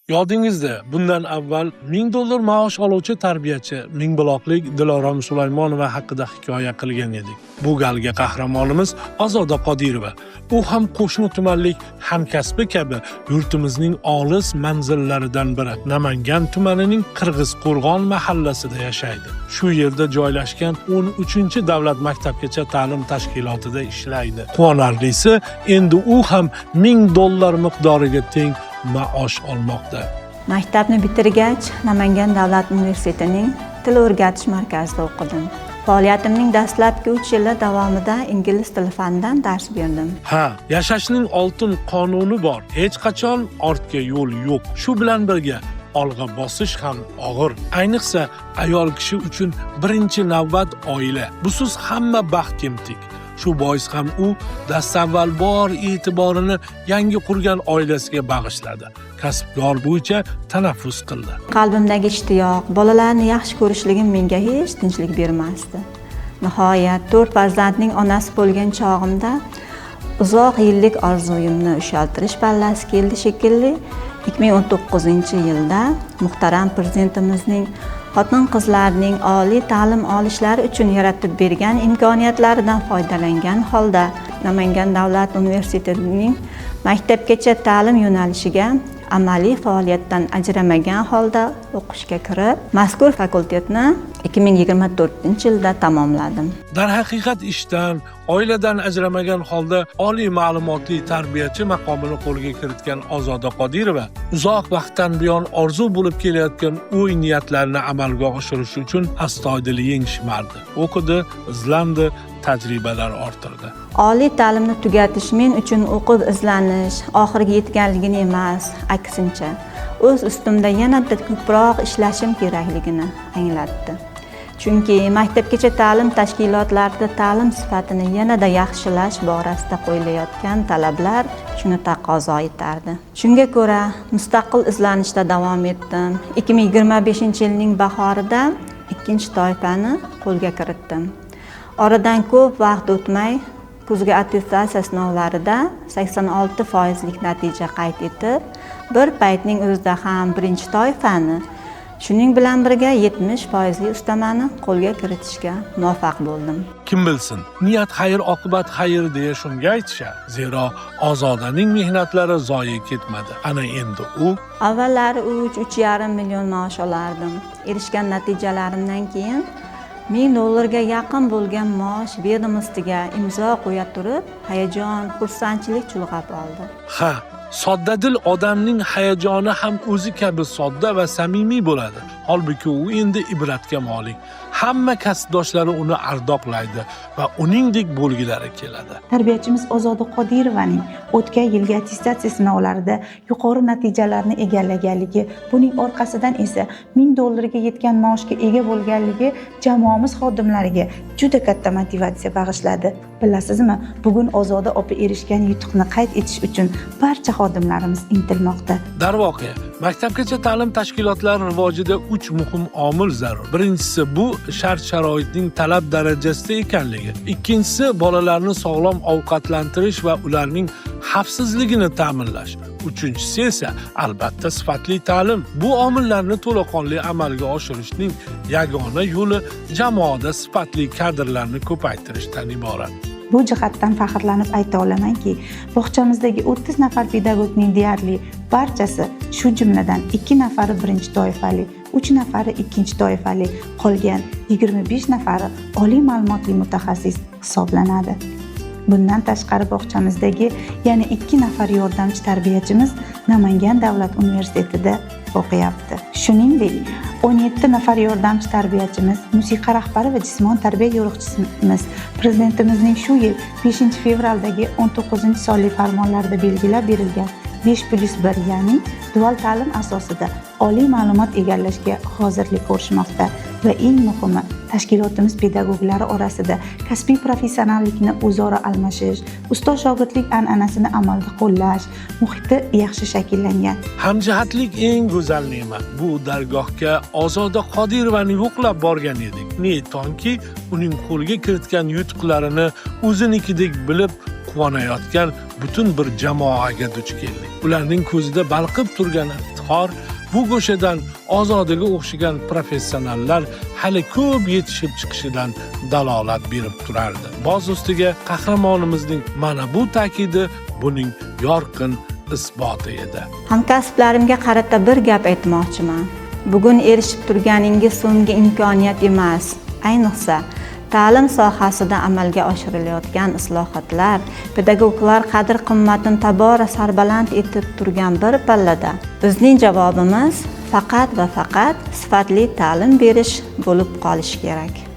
Yodingizda, bundan avval $1000 maosh oluvchi tarbiyachi mingbuloqlik Dilorom Sulaymonova haqida hikoya qilgan edik. Bu galgi qahramonimiz Ozoda Qodirova. U ham qo'shni tumanlik hamkasbi kabi yurtimizning olis manzillaridan biri Namangan tumanining Qirg'izqo'rg'on mahallasida yashaydi. Shu yerda joylashgan 13-davlat maktabgacha ta'lim tashkilotida ishlaydi. Quvonarlisi, endi u ham $1000 miqdoriga teng maosh olmoqda. Maktabni bitirgach, Namangan davlat universitetining til o'rgatish markazida o'qidim. Faoliyatimning dastlabki 3 yili davomida ingliz tili fanidan dars berdim. Yashashning oltin qonuni bor. Hech qachon ortga yo'l yo'q. Shu bilan birga olg'a bosish ham og'ir. Ayniqsa ayol kishi uchun birinchi navbat oila. Busiz hamma baxt kemtik. Shu bois ham u dastavval bor e'tiborini yangi qurgan oilasiga bag'ishladi. Kasbkor bo'yicha tanaffus qildi. Qalbimdagi ishtiyoq, bolalarni yaxshi ko'rishligim menga hech tinchlik bermasdi. Nihoyat 4 farzandning onasi bo'lgan chog'imda uzoq yillik orzuyimni ushaltirish pallasi keldi shekilli. 2019-yilda muhtaram prezidentimizning xotin-qizlarning oliy ta'lim olishlari uchun yaratib bergan imkoniyatlaridan foydalangan holda Namangan davlat universitetining maktabgacha ta'lim yo'nalishiga amaliy faoliyatdan ajramagan holda o'qishga kirib, mazkur fakultetni 2024-yilda tamomladim. Darhaqiqat ishdan, oiladan ajramagan holda oliy ma'lumotli tarbiyachi maqomini qo'lga kiritgan Ozoda Qodirova uzoq vaqtdan buyon orzu bo'lib kelayotgan o'y niyatlarini amalga oshirish uchun astoydil yengishmardi. O'qidi, izlandi, tajribalar orttirdi. Oliy ta'limni tugatish men uchun o'qib izlanish, oxiriga yetganligini emas, aksincha, o'z ustimda yanada ko'proq ishlashim kerakligini anglatdi. Chunki maktabgacha ta'lim tashkilotlarida ta'lim sifatini yanada yaxshilash borasida qo'yilayotgan talablar shuni taqozo etardi. Shunga ko'ra, mustaqil izlanishda davom etdim. 2025-yilning bahorida ikkinchi toifani qo'lga kiritdim. Oradan ko'p vaqt o'tmay, kuzgi attestatsiya sinovlarida 86% natija qayd etib, bir paytning o'zida ham birinchi toifani, shuning bilan birga 70% ustamani qo'lga kiritishga muvaffaq bo'ldim. Kim bilsin, niyat xayr, oqibat xayr deya shunga aytishar. Zero Ozodaning mehnatlari zoyi ketmadi. Ana endi u avvallari 3,5 million maosh olardim. Erishgan natijalarimdan keyin $1000 ga yaqin bo'lgan maosh vedomostiga imzo qo'ya turib, hayajon, xursandchilik chulg'ab oldi. Soddadil odamning hayajoni ham o'zi kabi sodda va samimiy bo'ladi. Holbuki u endi ibratga molik. Hamma kasbdoshlari uni ardoqlaydi va uningdek bo'lgilari keladi. Tarbiyachimiz Ozoda Qodirovaning o'tgan yilgi attestatsiya sinovlarida yuqori natijalarni egallaganligi, buning orqasidan esa $1000 ga yetgan maoshga ega bo'lganligi jamoamiz xodimlariga juda katta motivatsiya bag'ishladi. Bilasizmi, bugun Ozoda opa erishgan yutuqni qayd etish uchun barcha xodimlarimiz intilmoqda. Darvoqe, maktabgacha ta'lim tashkilotlari rivojida 3 muhim omil zarur. Birinchisi bu shart-sharoitning talab darajasida ekanligi. Ikkinchisi bolalarni sog'lom ovqatlantirish va ularning xavfsizligini ta'minlash. Uchinchisi esa albatta sifatli ta'lim. Bu omillarni to'laqonli amalga oshirishning yagona yo'li jamoada sifatli kadrlarni ko'paytirishdan iborat. Bu jihatdan faxrlanib ayta olamanki, bog'chamizdagi 30 nafar pedagogning deyarli barchasi, shu jumladan 2 nafari birinchi toifali, 3 nafari ikkinchi toifali, qolgan 25 nafari oliy ma'lumotli mutaxassis hisoblanadi. Bundan tashqari bog'chamizdagi yana 2 nafar yordamchi tarbiyachimiz Namangan davlat universitetida o'qiyapti. Shuningdek, 17 nafar yordamchi tarbiyachimiz, musiqa rahbari va jismon tarbiya yo'riqchisimiz prezidentimizning shu yil 5-fevraldagi 19-sonli farmonlarida belgilab berilgan 5+1, ya'ni dual ta'lim asosida oliy ma'lumot egallashga hozirlik ko'rishmoqda va eng muhimi, tashkilotimiz pedagoglari orasida kasbiy professionallikni o'zaro almashish, ustoz-shogirdlik an'anasini amalda qo'llash muhiti yaxshi shakllangan. Hamjihatlik eng go'zal ne'mat. Bu dargohga Ozoda Qodirovani yo'qlab borgan edik. Ne'tonki, uning qo'lga kiritgan yutuqlarini o'zinikidek bilib quvonayotgan butun bir jamoaga duch keldik. Ularning ko'zida balqib turgan xor, bu go'shadan Ozodaga o'xshagan professionallar hali ko'p yetishib chiqishidan dalolat berib turardi. Boz ustiga qahramonimizning mana bu ta'kidi buning yorqin isboti edi. Hamkasblarimga qarata bir gap aytmoqchiman. Bugun erishib turganingiz so'nggi imkoniyat emas. Ayniqsa ta'lim sohasida amalga oshirilayotgan islohotlar, pedagoglar qadr-qimmatini tobora sarbaland etib turgan bir pallada bizning javobimiz faqat va faqat sifatli ta'lim berish bo'lib qolishi kerak.